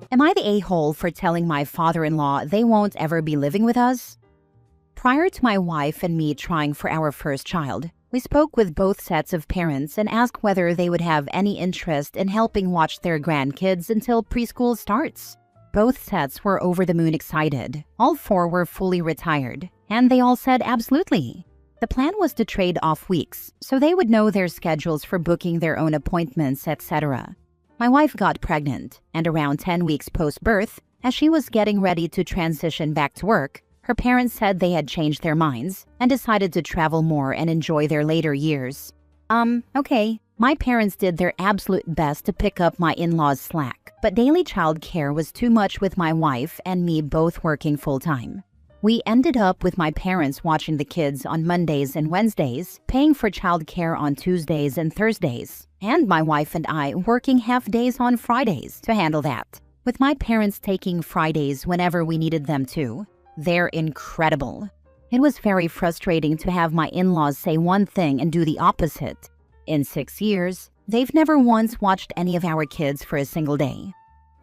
Am I the a-hole for telling my father-in-law they won't ever be living with us? Prior to my wife and me trying for our first child, we spoke with both sets of parents and asked whether they would have any interest in helping watch their grandkids until preschool starts. Both sets were over the moon excited. All four were fully retired, and they all said absolutely. The plan was to trade off weeks, so they would know their schedules for booking their own appointments, etc. My wife got pregnant, and around 10 weeks post-birth, as she was getting ready to transition back to work, her parents said they had changed their minds and decided to travel more and enjoy their later years. Okay. My parents did their absolute best to pick up my in-laws' slack, but daily child care was too much with my wife and me both working full-time. We ended up with my parents watching the kids on Mondays and Wednesdays, paying for child care on Tuesdays and Thursdays, and my wife and I working half days on Fridays to handle that, with my parents taking Fridays whenever we needed them to. They're incredible. It was very frustrating to have my in-laws say one thing and do the opposite. In 6 years, they've never once watched any of our kids for a single day.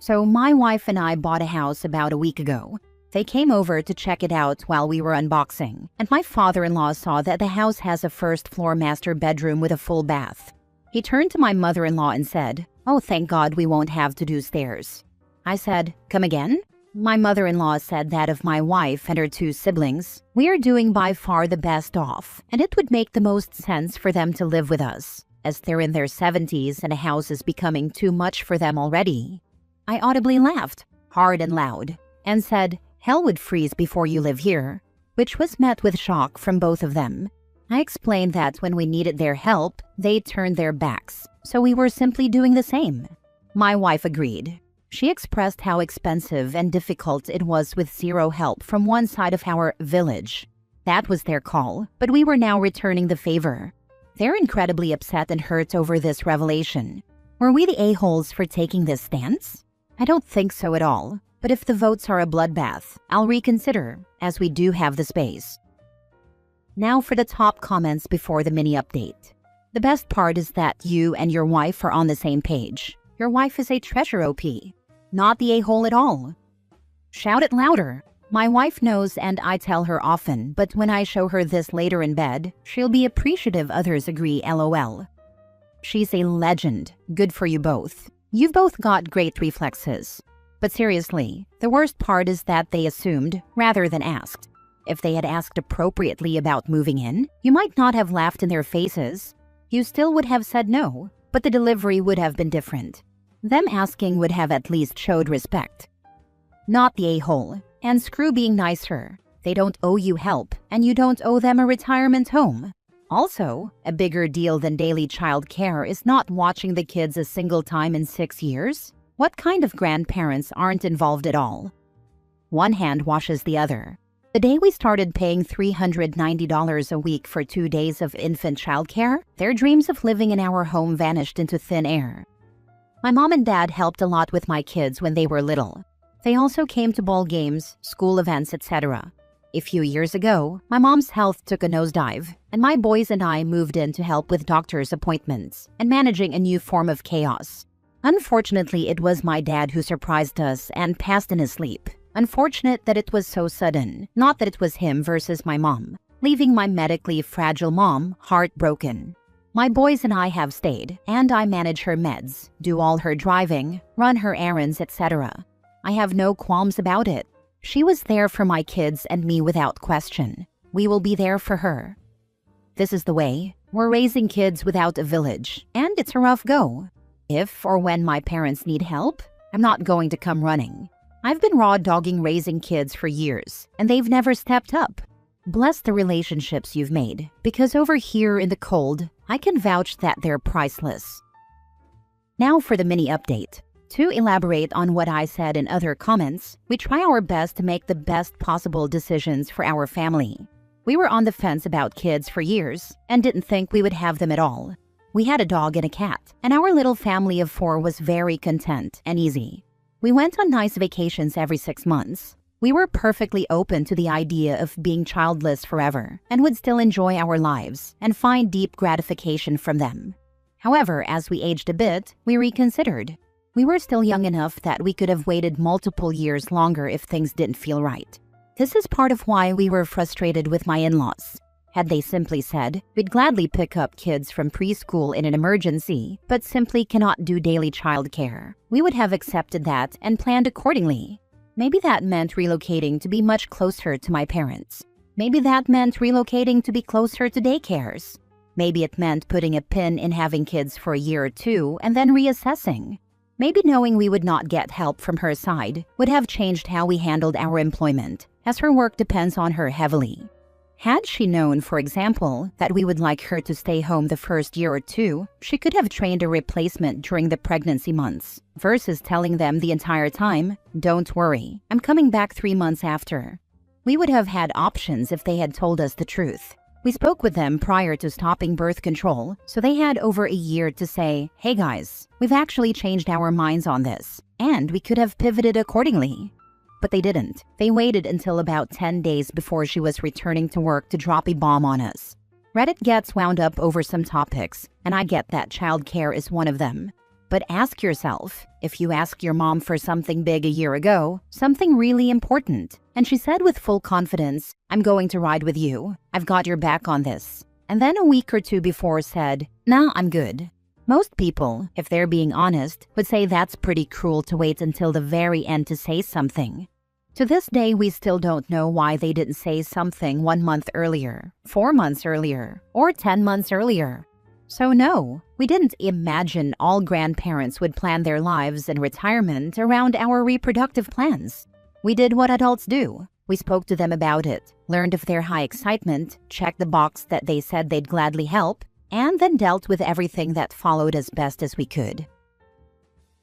So my wife and I bought a house about a week ago. They came over to check it out while we were unboxing, and my father-in-law saw that the house has a first-floor master bedroom with a full bath. He turned to my mother-in-law and said, "Oh, thank God we won't have to do stairs." I said, "Come again?" My mother-in-law said that of my wife and her 2 siblings, we are doing by far the best off, and it would make the most sense for them to live with us, as they're in their 70s and a house is becoming too much for them already. I audibly laughed, hard and loud, and said, "Hell would freeze before you live here," which was met with shock from both of them. I explained that when we needed their help, they turned their backs, so we were simply doing the same. My wife agreed. She expressed how expensive and difficult it was with zero help from one side of our village. That was their call, but we were now returning the favor. They're incredibly upset and hurt over this revelation. Were we the a-holes for taking this stance? I don't think so at all, but if the votes are a bloodbath, I'll reconsider, as we do have the space. Now for the top comments before the mini update. The best part is that you and your wife are on the same page. Your wife is a treasure OP. Not the a-hole at all. Shout it louder. My wife knows and I tell her often, but when I show her this later in bed, she'll be appreciative others agree LOL. She's a legend. Good for you both. You've both got great reflexes. But seriously, the worst part is that they assumed rather than asked. If they had asked appropriately about moving in, you might not have laughed in their faces. You still would have said no, but the delivery would have been different. Them asking would have at least showed respect. Not the a-hole, and screw being nicer. They don't owe you help, and you don't owe them a retirement home. Also, a bigger deal than daily child care is not watching the kids a single time in 6 years. What kind of grandparents aren't involved at all? One hand washes the other. The day we started paying $390 a week for 2 days of infant childcare, their dreams of living in our home vanished into thin air. My mom and dad helped a lot with my kids when they were little. They also came to ball games, school events, etc. A few years ago, my mom's health took a nosedive, and my boys and I moved in to help with doctor's appointments and managing a new form of chaos. Unfortunately, it was my dad who surprised us and passed in his sleep. Unfortunate that it was so sudden, not that it was him versus my mom, leaving my medically fragile mom heartbroken. My boys and I have stayed, and I manage her meds, do all her driving, run her errands, etc. I have no qualms about it. She was there for my kids and me without question. We will be there for her. This is the way. We're raising kids without a village, and it's a rough go. If or when my parents need help, I'm not going to come running. I've been raw dogging raising kids for years, and they've never stepped up. Bless the relationships you've made, because over here in the cold, I can vouch that they're priceless. Now for the mini update. To elaborate on what I said in other comments, we try our best to make the best possible decisions for our family. We were on the fence about kids for years and didn't think we would have them at all. We had a dog and a cat, and our little family of 4 was very content and easy. We went on nice vacations every 6 months. We were perfectly open to the idea of being childless forever and would still enjoy our lives and find deep gratification from them. However, as we aged a bit, we reconsidered. We were still young enough that we could have waited multiple years longer if things didn't feel right. This is part of why we were frustrated with my in-laws. Had they simply said, we'd gladly pick up kids from preschool in an emergency, but simply cannot do daily childcare, we would have accepted that and planned accordingly. Maybe that meant relocating to be much closer to my parents. Maybe that meant relocating to be closer to daycares. Maybe it meant putting a pin in having kids for a year or two and then reassessing. Maybe knowing we would not get help from her side would have changed how we handled our employment, as her work depends on her heavily. Had she known, for example, that we would like her to stay home the first year or two, she could have trained a replacement during the pregnancy months, versus telling them the entire time, "Don't worry, I'm coming back 3 months after." We would have had options if they had told us the truth. We spoke with them prior to stopping birth control, so they had over a year to say, "Hey guys, we've actually changed our minds on this," and we could have pivoted accordingly. But they didn't. They waited until about 10 days before she was returning to work to drop a bomb on us. Reddit gets wound up over some topics, and I get that childcare is one of them. But ask yourself, if you ask your mom for something big a year ago, something really important, and she said with full confidence, "I'm going to ride with you, I've got your back on this," and then a week or two before said, "Nah, I'm good." Most people, if they're being honest, would say that's pretty cruel to wait until the very end to say something. To this day, we still don't know why they didn't say something 1 month earlier, 4 months earlier, or 10 months earlier. So no, we didn't imagine all grandparents would plan their lives and retirement around our reproductive plans. We did what adults do. We spoke to them about it, learned of their high excitement, checked the box that they said they'd gladly help, and then dealt with everything that followed as best as we could.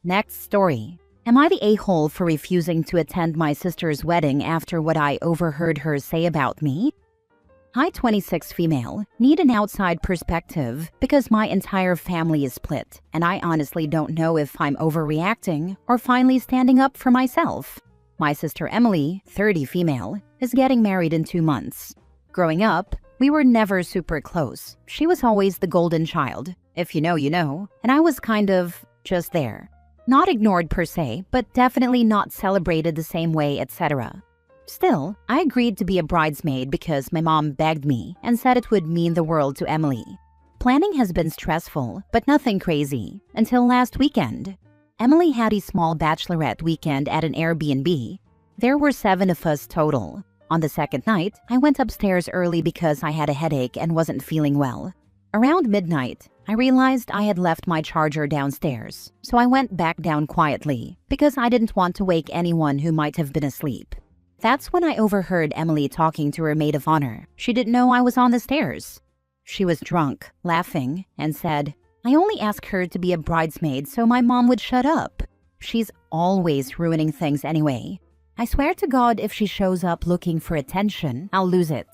Next story. Am I the a-hole for refusing to attend my sister's wedding after what I overheard her say about me? I, 26 female, need an outside perspective because my entire family is split, and I honestly don't know if I'm overreacting or finally standing up for myself. My sister Emily, 30 female, is getting married in 2 months. Growing up, we were never super close. She was always the golden child. If you know, you know, and I was kind of just there. Not ignored per se, but definitely not celebrated the same way, etc. Still, I agreed to be a bridesmaid because my mom begged me and said it would mean the world to Emily. Planning has been stressful, but nothing crazy, until last weekend. Emily had a small bachelorette weekend at an Airbnb. There were 7 of us total. On the second night, I went upstairs early because I had a headache and wasn't feeling well. Around midnight, I realized I had left my charger downstairs, so I went back down quietly because I didn't want to wake anyone who might have been asleep. That's when I overheard Emily talking to her maid of honor. She didn't know I was on the stairs. She was drunk, laughing, and said, "I only asked her to be a bridesmaid so my mom would shut up. She's always ruining things anyway. I swear to God if she shows up looking for attention, I'll lose it."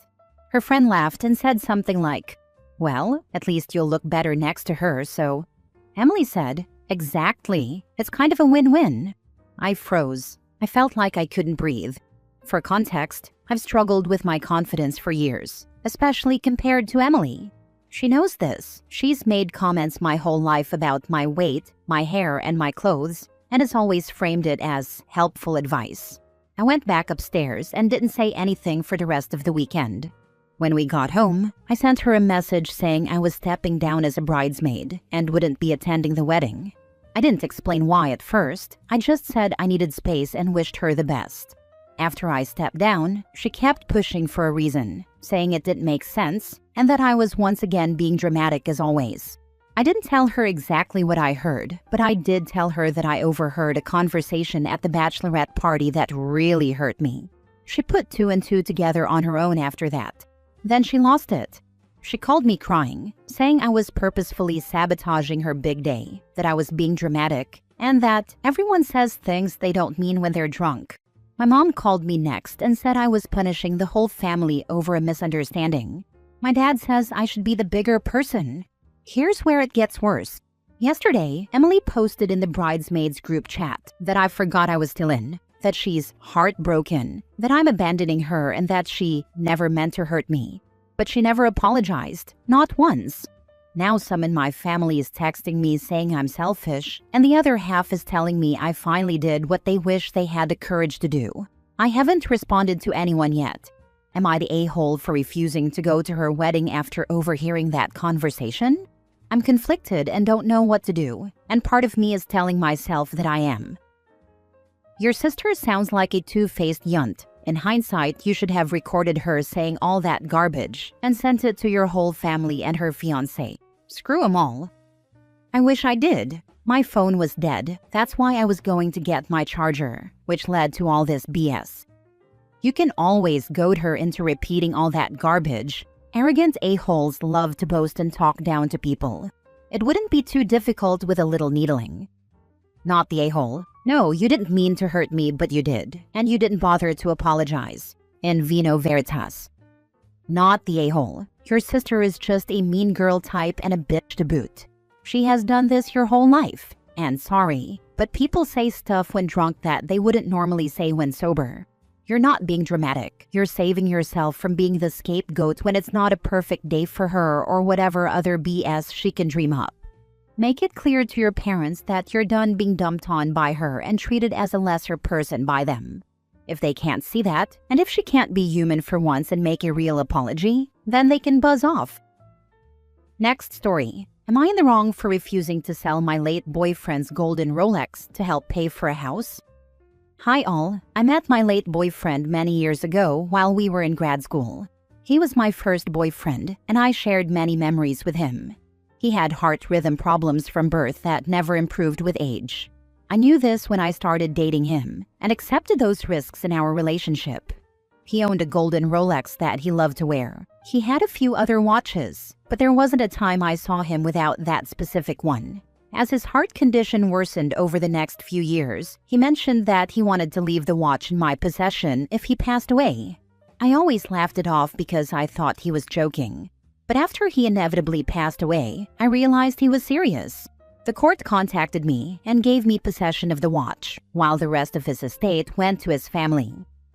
Her friend laughed and said something like, "Well, at least you'll look better next to her, so..." Emily said, "Exactly. It's kind of a win-win." I froze. I felt like I couldn't breathe. For context, I've struggled with my confidence for years, especially compared to Emily. She knows this. She's made comments my whole life about my weight, my hair, and my clothes, and has always framed it as helpful advice. I went back upstairs and didn't say anything for the rest of the weekend. When we got home, I sent her a message saying I was stepping down as a bridesmaid and wouldn't be attending the wedding. I didn't explain why at first. I just said I needed space and wished her the best. After I stepped down, she kept pushing for a reason, saying it didn't make sense and that I was once again being dramatic as always. I didn't tell her exactly what I heard, but I did tell her that I overheard a conversation at the bachelorette party that really hurt me. She put 2 and 2 together on her own after that. Then she lost it. She called me crying, saying I was purposefully sabotaging her big day, that I was being dramatic, and that everyone says things they don't mean when they're drunk. My mom called me next and said I was punishing the whole family over a misunderstanding. My dad says I should be the bigger person. Here's where it gets worse. Yesterday, Emily posted in the bridesmaids group chat that I forgot I was still in, that she's heartbroken, that I'm abandoning her, and that she never meant to hurt me. But she never apologized, not once. Now some in my family is texting me saying I'm selfish, and the other half is telling me I finally did what they wish they had the courage to do. I haven't responded to anyone yet. Am I the a-hole for refusing to go to her wedding after overhearing that conversation? I'm conflicted and don't know what to do, and part of me is telling myself that I am. Your sister sounds like a two-faced yunt. In hindsight, you should have recorded her saying all that garbage and sent it to your whole family and her fiancé. Screw 'em all. I wish I did. My phone was dead. That's why I was going to get my charger, which led to all this BS. You can always goad her into repeating all that garbage. Arrogant a-holes love to boast and talk down to people. It wouldn't be too difficult with a little needling. Not the a-hole. No, you didn't mean to hurt me, but you did. And you didn't bother to apologize. In vino veritas. Not the a-hole. Your sister is just a mean girl type and a bitch to boot. She has done this your whole life. And sorry, but people say stuff when drunk that they wouldn't normally say when sober. You're not being dramatic. You're saving yourself from being the scapegoat when it's not a perfect day for her or whatever other BS she can dream up. Make it clear to your parents that you're done being dumped on by her and treated as a lesser person by them. If they can't see that, and if she can't be human for once and make a real apology, then they can buzz off. Next story. Am I in the wrong for refusing to sell my late boyfriend's golden Rolex to help pay for a house? Hi all, I met my late boyfriend many years ago while we were in grad school. He was my first boyfriend, and I shared many memories with him. He had heart rhythm problems from birth that never improved with age. I knew this when I started dating him, and accepted those risks in our relationship. He owned a golden Rolex that he loved to wear. He had a few other watches, but there wasn't a time I saw him without that specific one. As his heart condition worsened over the next few years, he mentioned that he wanted to leave the watch in my possession if he passed away. I always laughed it off because I thought he was joking. But after he inevitably passed away, I realized he was serious. The court contacted me and gave me possession of the watch, while the rest of his estate went to his family.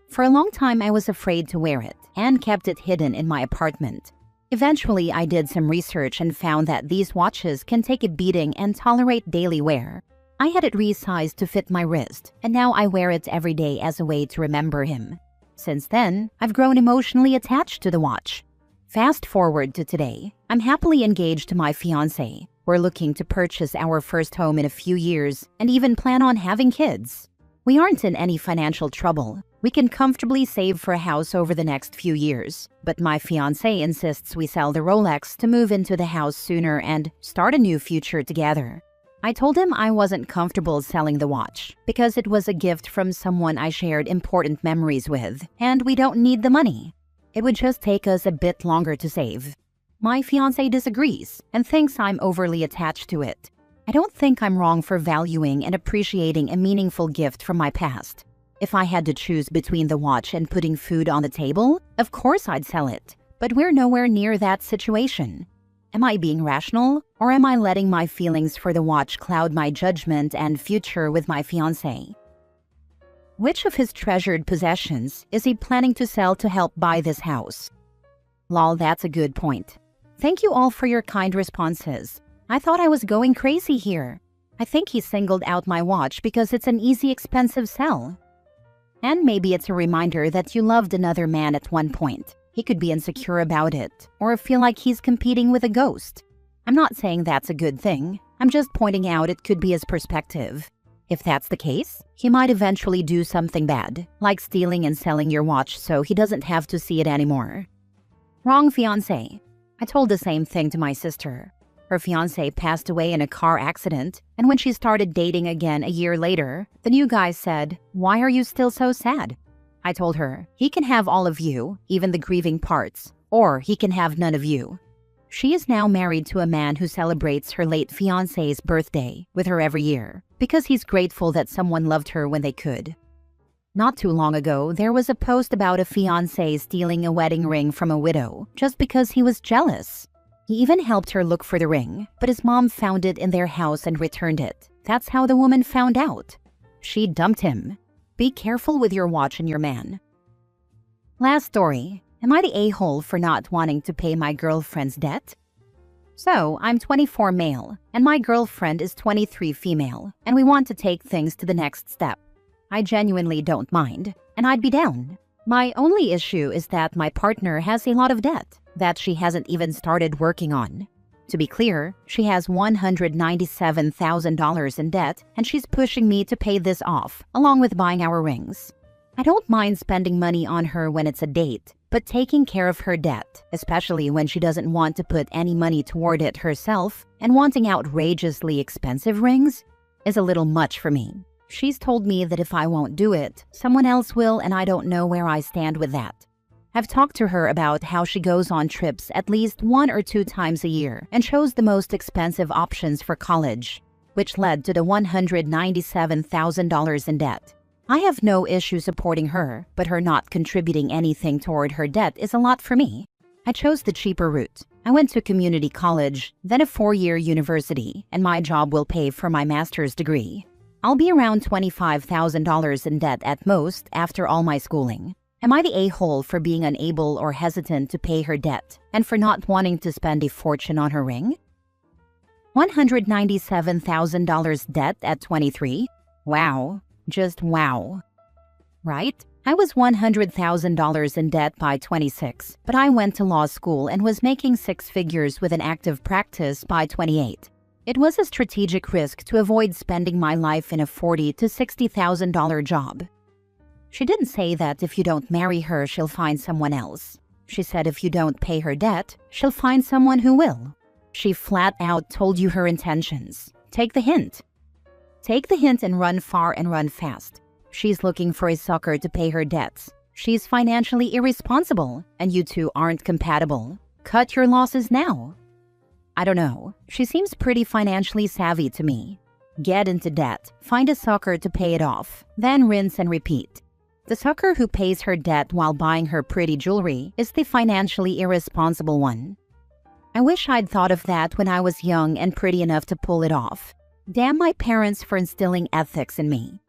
For a long time, I was afraid to wear it and kept it hidden in my apartment. Eventually, I did some research and found that these watches can take a beating and tolerate daily wear. I had it resized to fit my wrist, and now I wear it every day as a way to remember him. Since then, I've grown emotionally attached to the watch. Fast forward to today, I'm happily engaged to my fiancé. We're looking to purchase our first home in a few years and even plan on having kids. We aren't in any financial trouble. We can comfortably save for a house over the next few years. But my fiancé insists we sell the Rolex to move into the house sooner and start a new future together. I told him I wasn't comfortable selling the watch because it was a gift from someone I shared important memories with, and we don't need the money. It would just take us a bit longer to save. My fiancé disagrees and thinks I'm overly attached to it. I don't think I'm wrong for valuing and appreciating a meaningful gift from my past. If I had to choose between the watch and putting food on the table, of course I'd sell it. But we're nowhere near that situation. Am I being rational, or am I letting my feelings for the watch cloud my judgment and future with my fiancé? Which of his treasured possessions is he planning to sell to help buy this house? Lol, that's a good point. Thank you all for your kind responses. I thought I was going crazy here. I think he singled out my watch because it's an easy, expensive sell. And maybe it's a reminder that you loved another man at one point. He could be insecure about it, or feel like he's competing with a ghost. I'm not saying that's a good thing. I'm just pointing out it could be his perspective. If that's the case, he might eventually do something bad, like stealing and selling your watch so he doesn't have to see it anymore. Wrong fiancé. I told the same thing to my sister. Her fiancé passed away in a car accident, and when she started dating again a year later, the new guy said, "Why are you still so sad?" I told her, he can have all of you, even the grieving parts, or he can have none of you. She is now married to a man who celebrates her late fiancé's birthday with her every year, because he's grateful that someone loved her when they could. Not too long ago, there was a post about a fiancé stealing a wedding ring from a widow just because he was jealous. He even helped her look for the ring, but his mom found it in their house and returned it. That's how the woman found out. She dumped him. Be careful with your watch and your man. Last story. Am I the a-hole for not wanting to pay my girlfriend's debt? So, I'm 24 male, and my girlfriend is 23 female, and we want to take things to the next step. I genuinely don't mind, and I'd be down. My only issue is that my partner has a lot of debt that she hasn't even started working on. To be clear, she has $197,000 in debt, and she's pushing me to pay this off, along with buying our rings. I don't mind spending money on her when it's a date, but taking care of her debt, especially when she doesn't want to put any money toward it herself and wanting outrageously expensive rings, is a little much for me. She's told me that if I won't do it, someone else will, and I don't know where I stand with that. I've talked to her about how she goes on trips at least 1 or 2 times a year and chose the most expensive options for college, which led to the $197,000 in debt. I have no issue supporting her, but her not contributing anything toward her debt is a lot for me. I chose the cheaper route. I went to community college, then a 4-year university, and my job will pay for my master's degree. I'll be around $25,000 in debt at most after all my schooling. Am I the a-hole for being unable or hesitant to pay her debt and for not wanting to spend a fortune on her ring? $197,000 debt at 23? Wow. Just wow. Right? I was $100,000 in debt by 26, but I went to law school and was making 6 figures with an active practice by 28. It was a strategic risk to avoid spending my life in a $40,000 to $60,000 job. She didn't say that if you don't marry her, she'll find someone else. She said if you don't pay her debt, she'll find someone who will. She flat out told you her intentions. Take the hint. Take the hint and run far and run fast. She's looking for a sucker to pay her debts. She's financially irresponsible, and you two aren't compatible. Cut your losses now. I don't know. She seems pretty financially savvy to me. Get into debt, find a sucker to pay it off, then rinse and repeat. The sucker who pays her debt while buying her pretty jewelry is the financially irresponsible one. I wish I'd thought of that when I was young and pretty enough to pull it off. Damn my parents for instilling ethics in me.